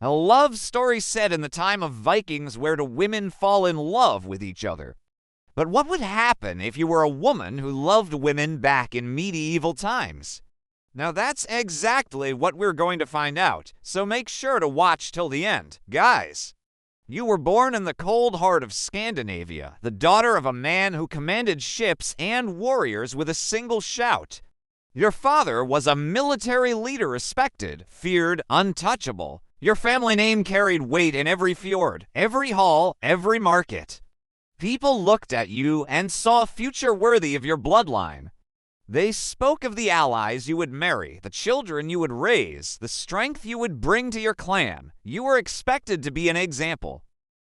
A love story set in the time of Vikings where do women fall in love with each other. But what would happen if you were a woman who loved women back in medieval times? Now that's exactly what we're going to find out, so make sure to watch till the end. Guys, you were born in the cold heart of Scandinavia, the daughter of a man who commanded ships and warriors with a single shout. Your father was a military leader respected, feared, untouchable. Your family name carried weight in every fjord, every hall, every market. People looked at you and saw a future worthy of your bloodline. They spoke of the allies you would marry, the children you would raise, the strength you would bring to your clan. You were expected to be an example.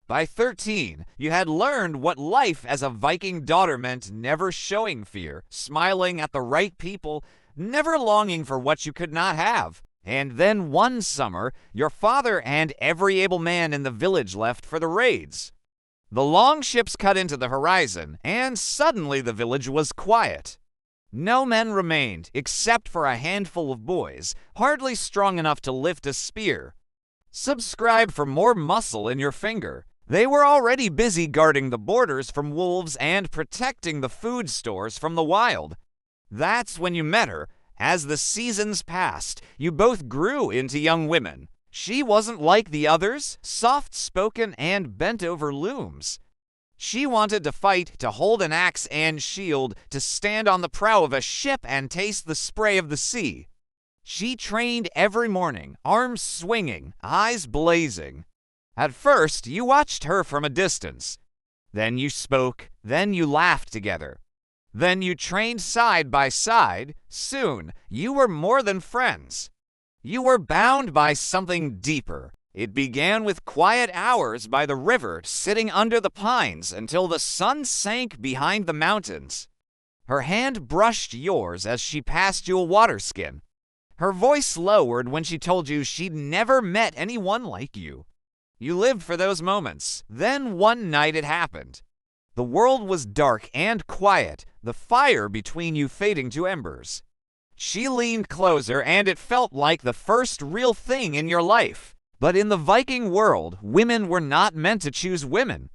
By 13, you had learned what life as a Viking daughter meant, never showing fear, smiling at the right people, never longing for what you could not have. And then one summer, your father and every able man in the village left for the raids. The long ships cut into the horizon, and suddenly the village was quiet. No men remained, except for a handful of boys, hardly strong enough to lift a spear. Subscribe for more muscle in your finger. They were already busy guarding the borders from wolves and protecting the food stores from the wild. That's when you met her. As the seasons passed, you both grew into young women. She wasn't like the others, soft-spoken and bent over looms. She wanted to fight, to hold an axe and shield, to stand on the prow of a ship and taste the spray of the sea. She trained every morning, arms swinging, eyes blazing. At first, you watched her from a distance. Then you spoke, then you laughed together. Then you trained side by side. Soon, you were more than friends. You were bound by something deeper. It began with quiet hours by the river, sitting under the pines until the sun sank behind the mountains. Her hand brushed yours as she passed you a water skin. Her voice lowered when she told you she'd never met anyone like you. You lived for those moments. Then one night it happened. The world was dark and quiet, the fire between you fading to embers. She leaned closer, and it felt like the first real thing in your life. But in the Viking world, women were not meant to choose women.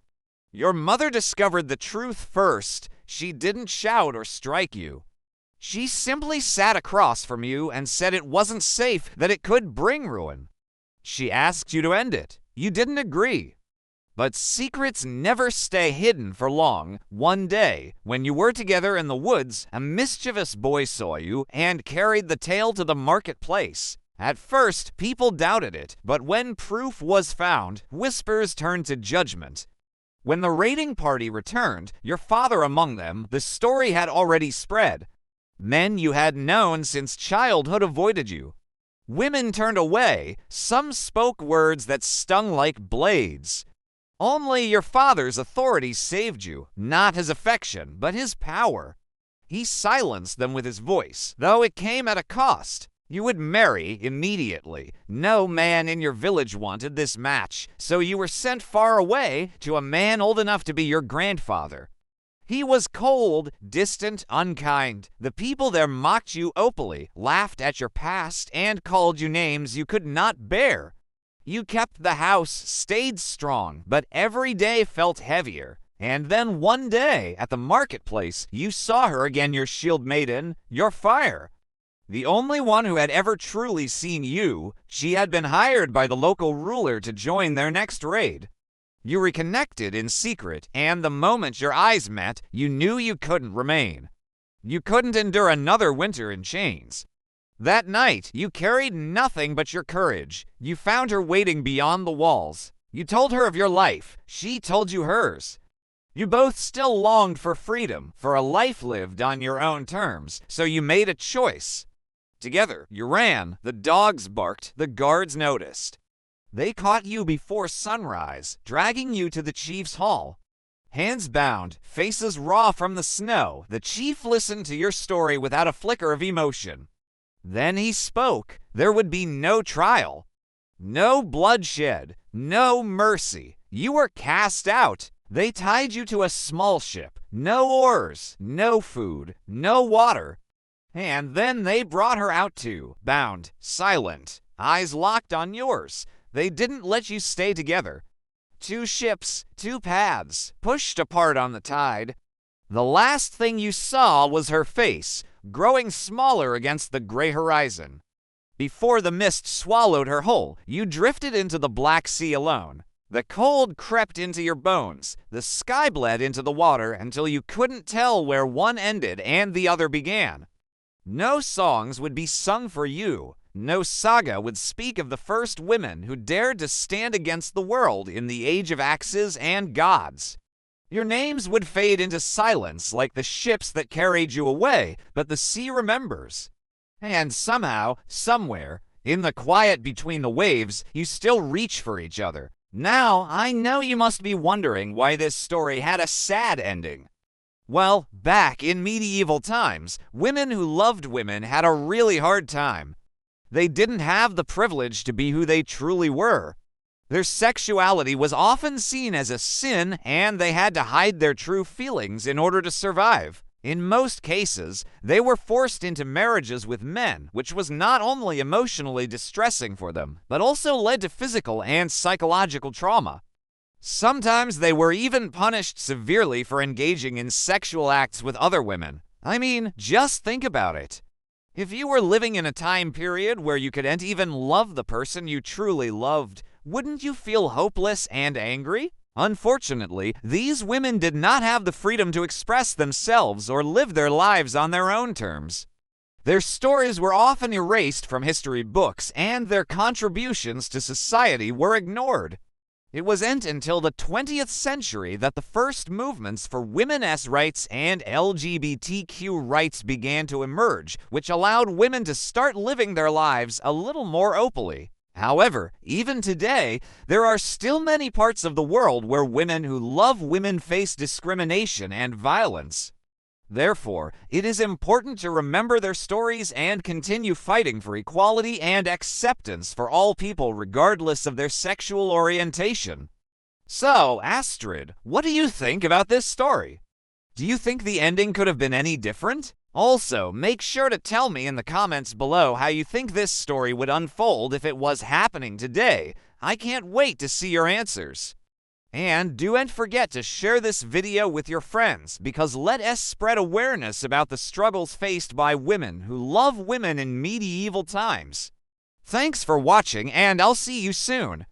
Your mother discovered the truth first. She didn't shout or strike you. She simply sat across from you and said it wasn't safe, that it could bring ruin. She asked you to end it. You didn't agree. But secrets never stay hidden for long. One day, when you were together in the woods, a mischievous boy saw you and carried the tale to the marketplace. At first, people doubted it, but when proof was found, whispers turned to judgment. When the raiding party returned, your father among them, the story had already spread. Men you had known since childhood avoided you. Women turned away. Some spoke words that stung like blades. Only your father's authority saved you, not his affection, but his power. He silenced them with his voice, though it came at a cost. You would marry immediately. No man in your village wanted this match, so you were sent far away to a man old enough to be your grandfather. He was cold, distant, unkind. The people there mocked you openly, laughed at your past, and called you names you could not bear. You kept the house, stayed strong, but every day felt heavier. And then one day, at the marketplace, you saw her again, your shield maiden, your fire. The only one who had ever truly seen you. She had been hired by the local ruler to join their next raid. You reconnected in secret, and the moment your eyes met, you knew you couldn't remain. You couldn't endure another winter in chains. That night, you carried nothing but your courage. You found her waiting beyond the walls. You told her of your life. She told you hers. You both still longed for freedom, for a life lived on your own terms, so you made a choice. Together, you ran. The dogs barked. The guards noticed. They caught you before sunrise, dragging you to the chief's hall. Hands bound, faces raw from the snow, the chief listened to your story without a flicker of emotion. Then he spoke. There would be no trial, no bloodshed, no mercy. You were cast out. They tied you to a small ship. No oars, no food, no water. And then they brought her out too, bound, silent, eyes locked on yours. They didn't let you stay together. Two ships, two paths, pushed apart on the tide. The last thing you saw was her face, growing smaller against the gray horizon. Before the mist swallowed her whole, you drifted into the Black Sea alone. The cold crept into your bones, the sky bled into the water until you couldn't tell where one ended and the other began. No songs would be sung for you. No saga would speak of the first women who dared to stand against the world in the age of axes and gods. Your names would fade into silence like the ships that carried you away, but the sea remembers. And somehow, somewhere, in the quiet between the waves, you still reach for each other. Now, I know you must be wondering why this story had a sad ending. Well, back in medieval times, women who loved women had a really hard time. They didn't have the privilege to be who they truly were. Their sexuality was often seen as a sin, and they had to hide their true feelings in order to survive. In most cases, they were forced into marriages with men, which was not only emotionally distressing for them, but also led to physical and psychological trauma. Sometimes they were even punished severely for engaging in sexual acts with other women. I mean, just think about it. If you were living in a time period where you couldn't even love the person you truly loved, wouldn't you feel hopeless and angry? Unfortunately, these women did not have the freedom to express themselves or live their lives on their own terms. Their stories were often erased from history books, and their contributions to society were ignored. It wasn't until the 20th century that the first movements for women's rights and LGBTQ rights began to emerge, which allowed women to start living their lives a little more openly. However, even today, there are still many parts of the world where women who love women face discrimination and violence. Therefore, it is important to remember their stories and continue fighting for equality and acceptance for all people regardless of their sexual orientation. So, Astrid, what do you think about this story? Do you think the ending could have been any different? Also, make sure to tell me in the comments below how you think this story would unfold if it was happening today. I can't wait to see your answers. And don't forget to share this video with your friends, because let us spread awareness about the struggles faced by women who love women in medieval times. Thanks for watching, and I'll see you soon.